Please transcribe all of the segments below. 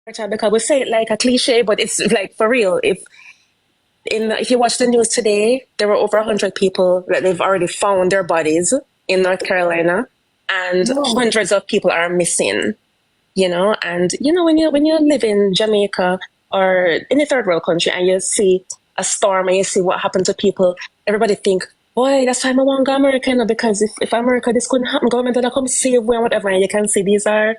because we say it like a cliche, but it's like for real. If you watch the news today, there were over 100 people that they've already found their bodies in North Carolina, and hundreds of people are missing. And when you live in Jamaica or any third world country and you see a storm and you see what happened to people, everybody think, boy, that's why I want to go America, because if America, this couldn't happen, government would come save we and whatever. And you can see these are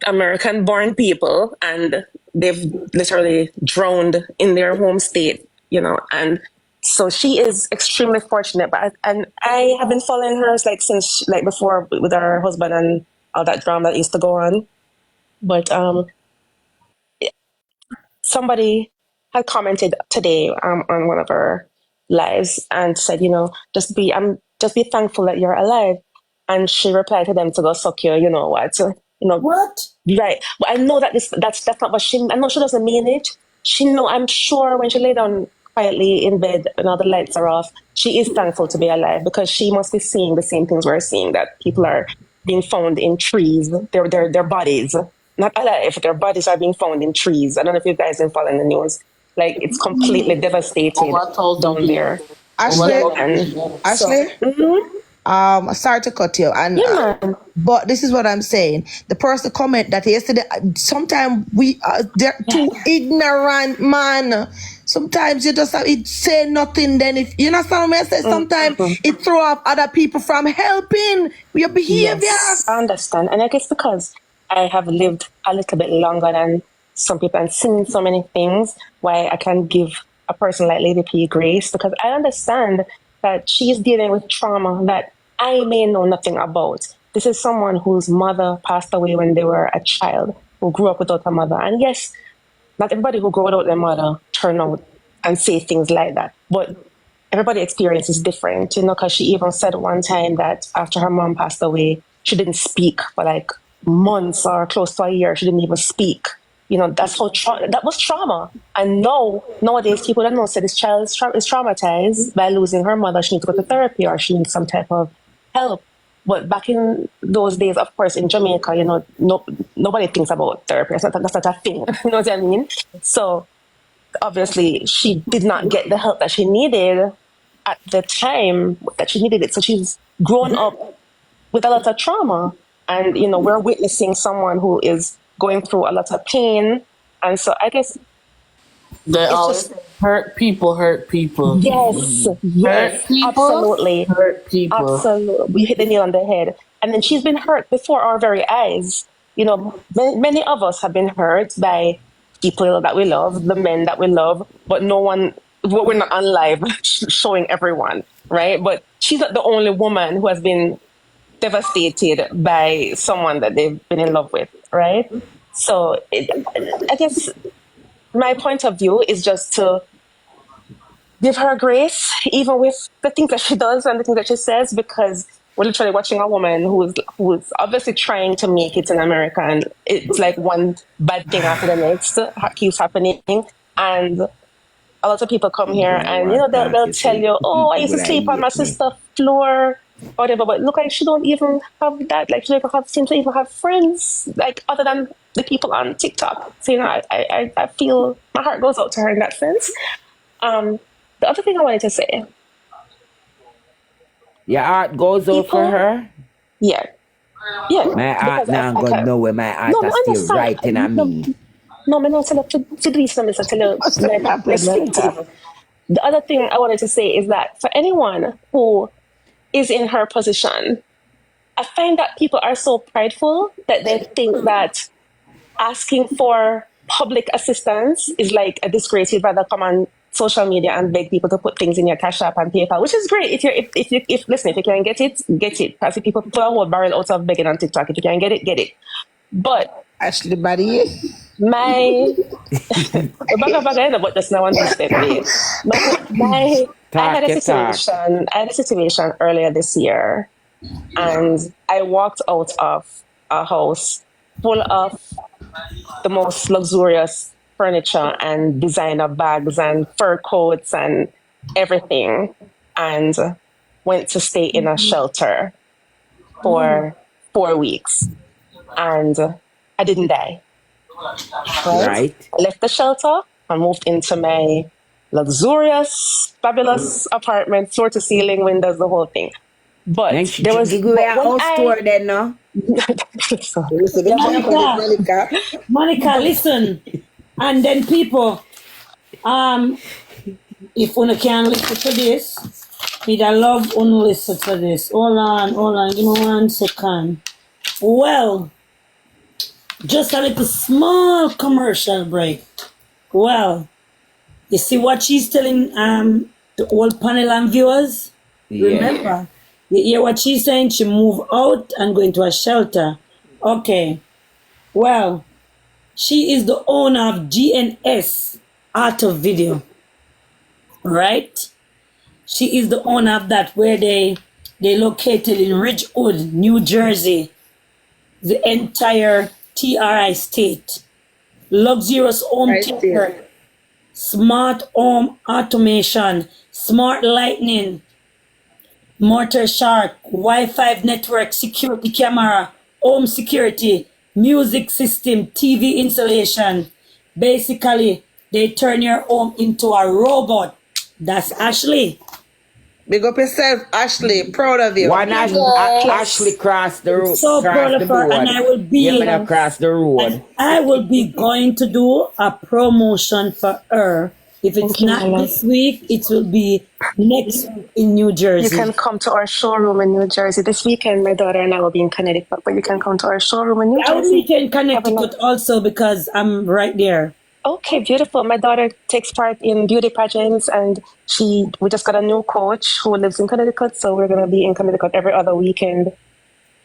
American born people, and they've literally drowned in their home state. And so she is extremely fortunate. And I have been following her like since like before with her husband and all that drama that used to go on. But somebody had commented today on one of her lives and said, just be thankful that you're alive. And she replied to them to go suck you know what. So, What? right. But I know that that's not what I know she doesn't mean it. I'm sure when she lay down quietly in bed and all the lights are off, she is thankful to be alive because she must be seeing the same things we're seeing, that people are being found in trees, their bodies, not alive, their bodies are being found in trees. I don't know if you guys been following the news. Like it's completely devastated Over 1,000 down there. people. Ashley, Yeah, Over 1,000 and people. Ashley, mhm. sorry to cut you, and Yeah, man. but this is what I'm saying. The person comment that yesterday. Sometimes they're too ignorant, man. Sometimes you just have it say nothing. Then if you understand what I say, sometimes it throw off other people from helping your behavior. Yes, I understand. And I guess because I have lived a little bit longer than some people and seen so many things, why I can give a person like Lady P grace, because I understand that she's dealing with trauma that I may know nothing about. This is someone whose mother passed away when they were a child, who grew up without a mother. And yes, not everybody who grew without their mother turn out and say things like that. But everybody experience is different, because she even said one time that after her mom passed away, she didn't speak for like months or close to a year. She didn't even speak. That's how that was trauma. And nowadays, people don't know say this child is traumatized by losing her mother. She needs to go to therapy or she needs some type of help. But back in those days, of course, in Jamaica, nobody thinks about therapy. That's not a thing. You know what I mean? So obviously, she did not get the help that she needed at the time that she needed it. So she's grown up with a lot of trauma. And, we're witnessing someone who is going through a lot of pain. And so I guess They it's always just, hurt people, hurt people. yes, Hurt people, absolutely. hurt people. Absolutely. We hit the nail on the head. And then she's been hurt before our very eyes. Many of us have been hurt by people that we love, the men that we love, but we're not on live showing everyone, right? But she's not the only woman who has been devastated by someone that they've been in love with, right? So I guess my point of view is just to give her grace, even with the things that she does and the things that she says, because we're literally watching a woman who's obviously trying to make it in America, and it's like one bad thing after the next keeps happening. And a lot of people come here and they'll tell you, oh, I used to sleep on my sister's floor, whatever. But look, like she don't even have that. Like she don't seem to even have friends, like other than the people on TikTok. So I feel my heart goes out to her in that sense. The other thing I wanted to say, Your heart goes out for people, her. yeah, yeah, My heart because now I go can't. nowhere. My heart No, I is still understand. writing at me. No, I'm not saying to do something. So tell you my perspective. The other thing I wanted to say is that for anyone who is in her position, I find that people are so prideful that they think that asking for public assistance is like a disgrace. You'd rather come on social media and beg people to put things in your Cash App and PayPal, which is great. If listen, if you can get it, get it. Because people pull a whole barrel out of begging on TikTok. If you can get it, get it. But Ashley, buddy. my but just now understand me. Talk your talk. I had a situation earlier this year, and I walked out of a house full of the most luxurious furniture and designer bags and fur coats and everything, and went to stay in a shelter for 4 weeks. And I didn't die. Right? Right. I left the shelter and moved into my luxurious, fabulous apartment, floor to ceiling, windows, the whole thing. Then But she there was, give away but a when house I, tour then, no? so, You see the yeah, talk on it, Monica, Monica. Monica, listen. And then people, if una can listen to this, we'd love una listen to this. Hold on, give me 1 second. Well, just a little small commercial break. Well, you see what she's telling the whole panel and viewers? Yeah. Remember, you hear what she's saying? She moved out and go into a shelter. Okay. Well, she is the owner of GNS Art of Video. Right? She is the owner of that where they located in Ridgewood, New Jersey. The entire TRI state. Luxurious home Right theater. there. Smart home automation, smart lighting, motor shark, Wi-Fi network, security camera, home security, music system, TV installation. Basically, they turn your home into a robot. That's Ashley. Big up yourself, Ashley. Proud of you. One Ashley crossed the road. So proud of her, and I will be. Yeah, man, across the road. And I will be going to do a promotion for her. If it's Thank you, not my love. this week, it will be next week in New You Jersey. can come to our showroom in New Jersey. This weekend, my daughter and I will be in Connecticut, but you can come to our showroom in New I will Jersey. meet you in Connecticut also because I'm right there. Okay, beautiful. My daughter takes part in beauty pageants, and we just got a new coach who lives in Connecticut, so we're gonna be in Connecticut every other weekend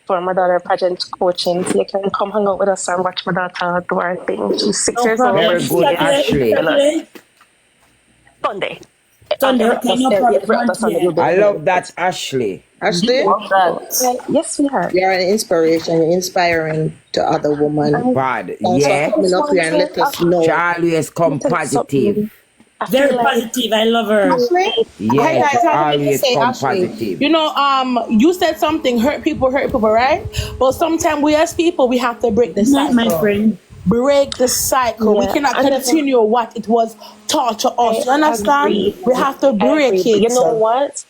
for my daughter pageant coaching. So you can come hang out with us and watch my daughter do her thing. She's 6 No years problem. old. Very It's good, Saturday, Ashley. it's Saturday. Sunday. Sunday, Every okay, other- no every problem. other Sunday we'll be I in love Connecticut. that, Ashley. Ashley, Yes, we are. you're an inspiration. You're inspiring to other women. Bad. Thanks for Yeah. coming up here and let us know. She always come positive. I feel Very like positive. I love her. Ashley? Yes, guys, I have to always say, come Ashley, positive. You know, you said something, hurt people, right? But sometimes we as people, we have to break the Not my cycle. friend. Break the cycle. We Yeah, cannot I never- continue what it was taught to us. You understand? agree. We have to I break agree. it. But you know what?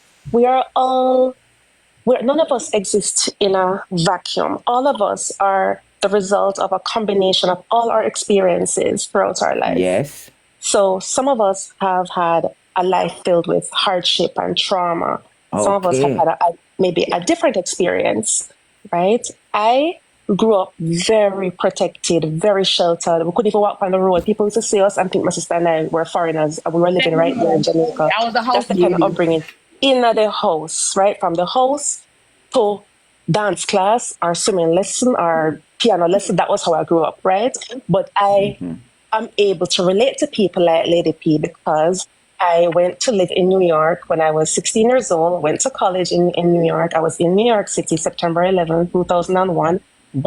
None of us exist in a vacuum. All of us are the result of a combination of all our experiences throughout our life. Yes. So some of us have had a life filled with hardship and trauma. Some of us have Okay. had maybe a different experience, right? I grew up very protected, very sheltered. We couldn't even walk on the road. People used to see us and think my sister and I were foreigners. And we were living right there in Jamaica. I was a house That's the kind of baby. upbringing. In the house, right? From the house to dance class or swimming lesson or piano lesson. That was how I grew up, right? But I am able to relate to people like Lady P because I went to live in New York when I was 16 years old, went to college in New York. I was in New York City, September 11, 2001,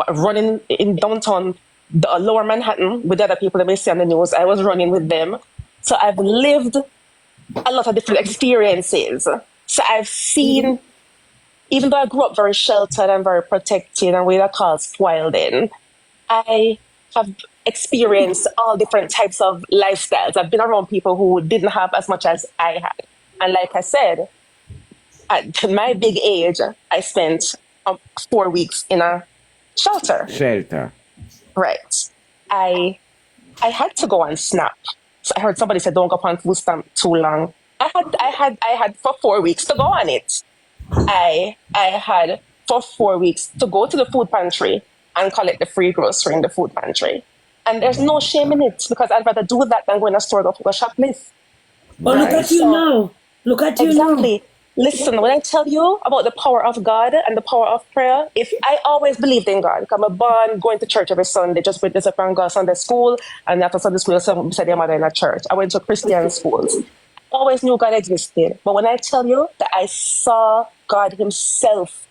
running in downtown lower Manhattan with other people that may see on the news. I was running with them. So I've lived a lot of different experiences. So I've seen, even though I grew up very sheltered and very protected and with a call spoiled in, I have experienced all different types of lifestyles. I've been around people who didn't have as much as I had. And like I said, at my big age, I spent 4 weeks in a shelter. Shelter. Right. I had to go on Snap. So I heard somebody say, "Don't go on food stamp too long." I had for 4 weeks to go on it. I had for 4 weeks to go to the food pantry and collect the free grocery in the food pantry. And there's no shame in it because I'd rather do that than go in a store go shoplift. But look at you now. Look at you now. Exactly. Listen, when I tell you about the power of God and the power of prayer, if I always believed in God, I'm born going to church every Sunday, just with this up and go Sunday school, and after Sunday school, some said their mother in a church. I went to Christian schools. Always knew God existed. But when I tell you that I saw God himself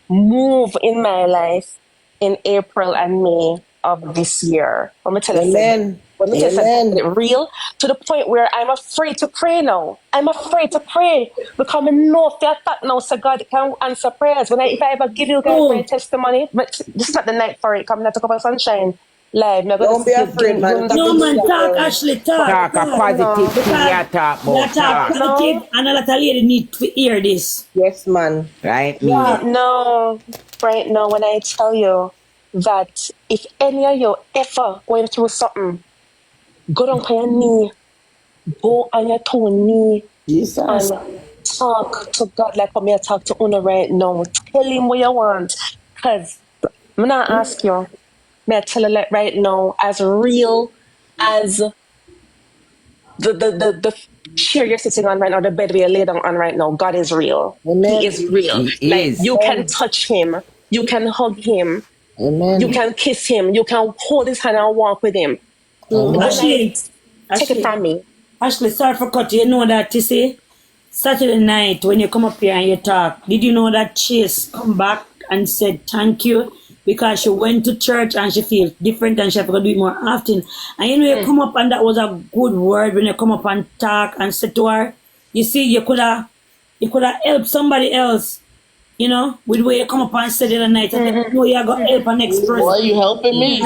move in my life in April and May of this year, let me tell you Amen. something real, to the point where I'm afraid to pray now. I'm afraid to pray because I know if I thought now, so God can answer prayers. If I ever give you guys my testimony, but this is not the night for it, coming out to cover sunshine. live. Me Don't be afraid, man. No, man, talk, Ashley, talk. Talk a positive thing you talk You about. talk Talk. positive, and a lot of lady need to hear this. Yes, man. Right, me? No, right now, when I tell you that if any of you ever going through something, go down on your knee, go on your two knee, Jesus. and talk to God like I'm here talk to Una right now. Tell him what you want. Because I'm not ask you, may I tell you like right now, as real as the chair you're sitting on right now, the bed we are laid on right now, God is real. Amen. He is real. He Like is. you can touch him, you can hug him, Amen. you can kiss him, you can hold his hand and walk with him. Ashley, Take it from me. Ashley, sorry for cutting. You know that, you see, Saturday night when you come up here and you talk, did you know that Chase come back and said thank you because she went to church and she feels different and she have to do it more often. And you know, you come up and that was a good word when you come up and talk and say to her, you see, you could have helped somebody else, you know, with the way you come up and say the other night. And you know you got to help an next person. Boy, you helping me.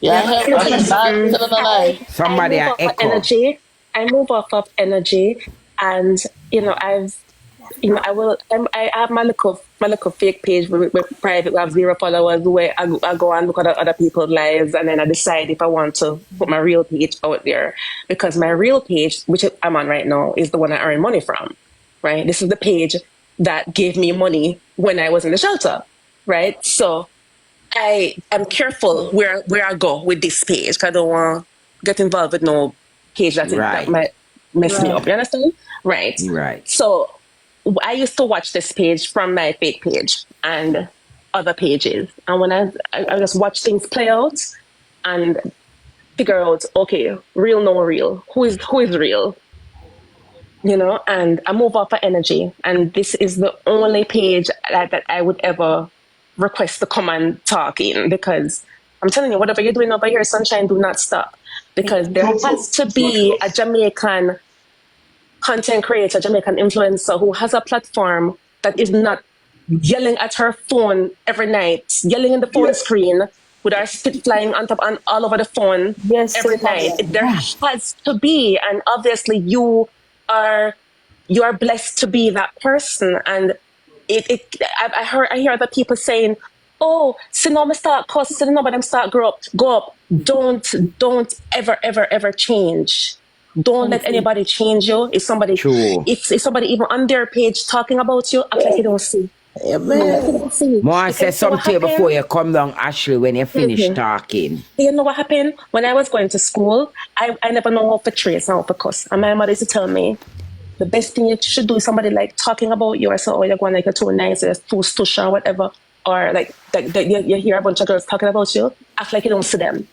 Yeah, help me. Not to the night. Somebody I a move off of echo. energy. I move off of energy, and I have my little fake page with private. We have 0 followers. Where I go and look at other people's lives, and then I decide if I want to put my real page out there, because my real page, which I'm on right now, is the one I earn money from. Right, this is the page that gave me money when I was in the shelter. Right, so I am careful where I go with this page, because I don't want to get involved with no page that Right. might mess me up. You understand? Right. Right. So I used to watch this page from my fake page and other pages, and when I just watch things play out and figure out, okay, real, no real, who is real, you know, and I move off of energy, and this is the only page that I would ever request to come and talk in, because I'm telling you, whatever you're doing over here, sunshine, do not stop, because there has to be a Jamaican content creator, Jamaican influencer who has a platform that is not yelling at her phone every night, yelling in the phone screen with her spit flying on top and all over the phone every night. There has to be, and obviously you are blessed to be that person. And I hear other people saying, "Oh, see now me start cuss, see now but them start go up." Don't ever change. Don't let anybody change you. If somebody True. if somebody even on their page talking about you, act like you don't see. Amen. More say something before you come down, Ashley, when you finish talking. You know what happened? When I was going to school, I never know how to trace and how to cuss. And my mother used to tell me, the best thing you should do is somebody like talking about you, or so, or you're going like you're too nice, or too stush or whatever, or like you hear a bunch of girls talking about you, act like you don't see them,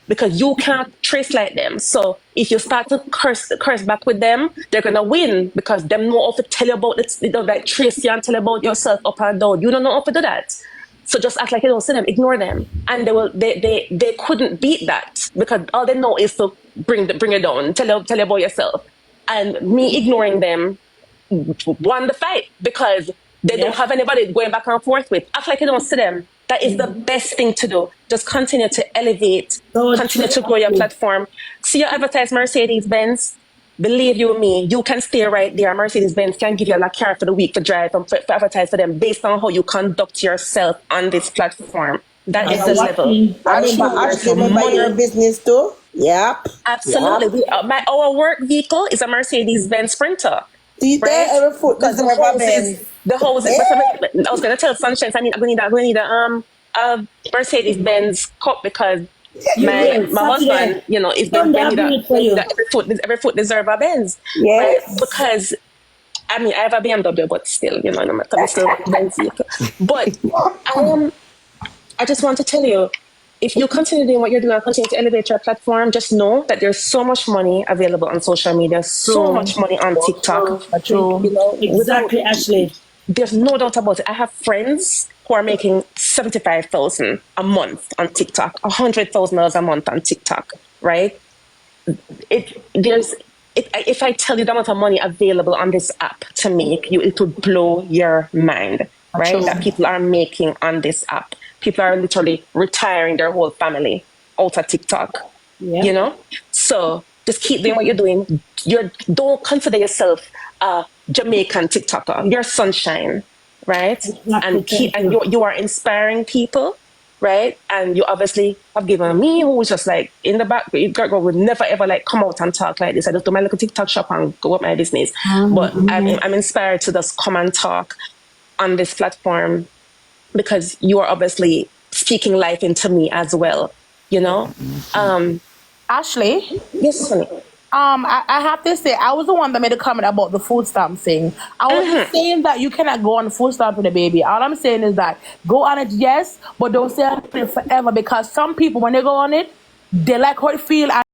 because you can't trace like them. So if you start to curse back with them, they're gonna win, because them know how to tell you about it, like trace you and tell you about yourself up and down. You don't know how to do that. So just act like you don't see them, ignore them, and they couldn't beat that, because all they know is to bring you down, tell you about yourself. And me ignoring them won the fight, because they don't have anybody going back and forth with. Act like you don't see them. That is the best thing to do. Just continue to elevate, continue to grow your platform. See you advertise Mercedes-Benz. Believe you me, you can stay right there. Mercedes-Benz can give you a car for the week to drive and for advertise for them based on how you conduct yourself on this platform. That is the level. Ashley, remember your business too? Yep. Absolutely. Our work vehicle is a Mercedes-Benz Sprinter. See there, Right? every foot Because deserve a Benz. the hoses. I was gonna tell Sunshine, I'm gonna need a Mercedes-Benz cup, because my husband, you know, is every foot deserve a Benz. Yes. Right? Because I mean, I have a BMW, but still, you know, I'm still a Benz vehicle. But I just want to tell you, if you continue doing what you're doing and continue to elevate your platform, just know that there's so much money available on social media, so much money on TikTok. True. You know, Exactly, Ashley. there's no doubt about it. I have friends who are making $75,000 a month on TikTok, $100,000 a month on TikTok, right? If I tell you the amount of money available on this app to make, it would blow your mind, right? True. That people are making on this app. People are literally retiring their whole family out of TikTok. Yeah. You know, so just keep doing what you're doing. Don't consider yourself a Jamaican TikToker. You're sunshine, right? Exactly, And you are inspiring people, right? And you obviously have given me, who was just like in the back, girl would never ever like come out and talk like this. I just do my little TikTok shop and go up my business. But I'm inspired to just come and talk on this platform because you are obviously speaking life into me as well. You know. Ashley, Yes, honey. I have to say, I was the one that made a comment about the food stamp thing. I wasn't saying that you cannot go on the food stamp with a baby. All I'm saying is that go on it, yes, but don't stay on it forever, because some people, when they go on it, they like how it feel.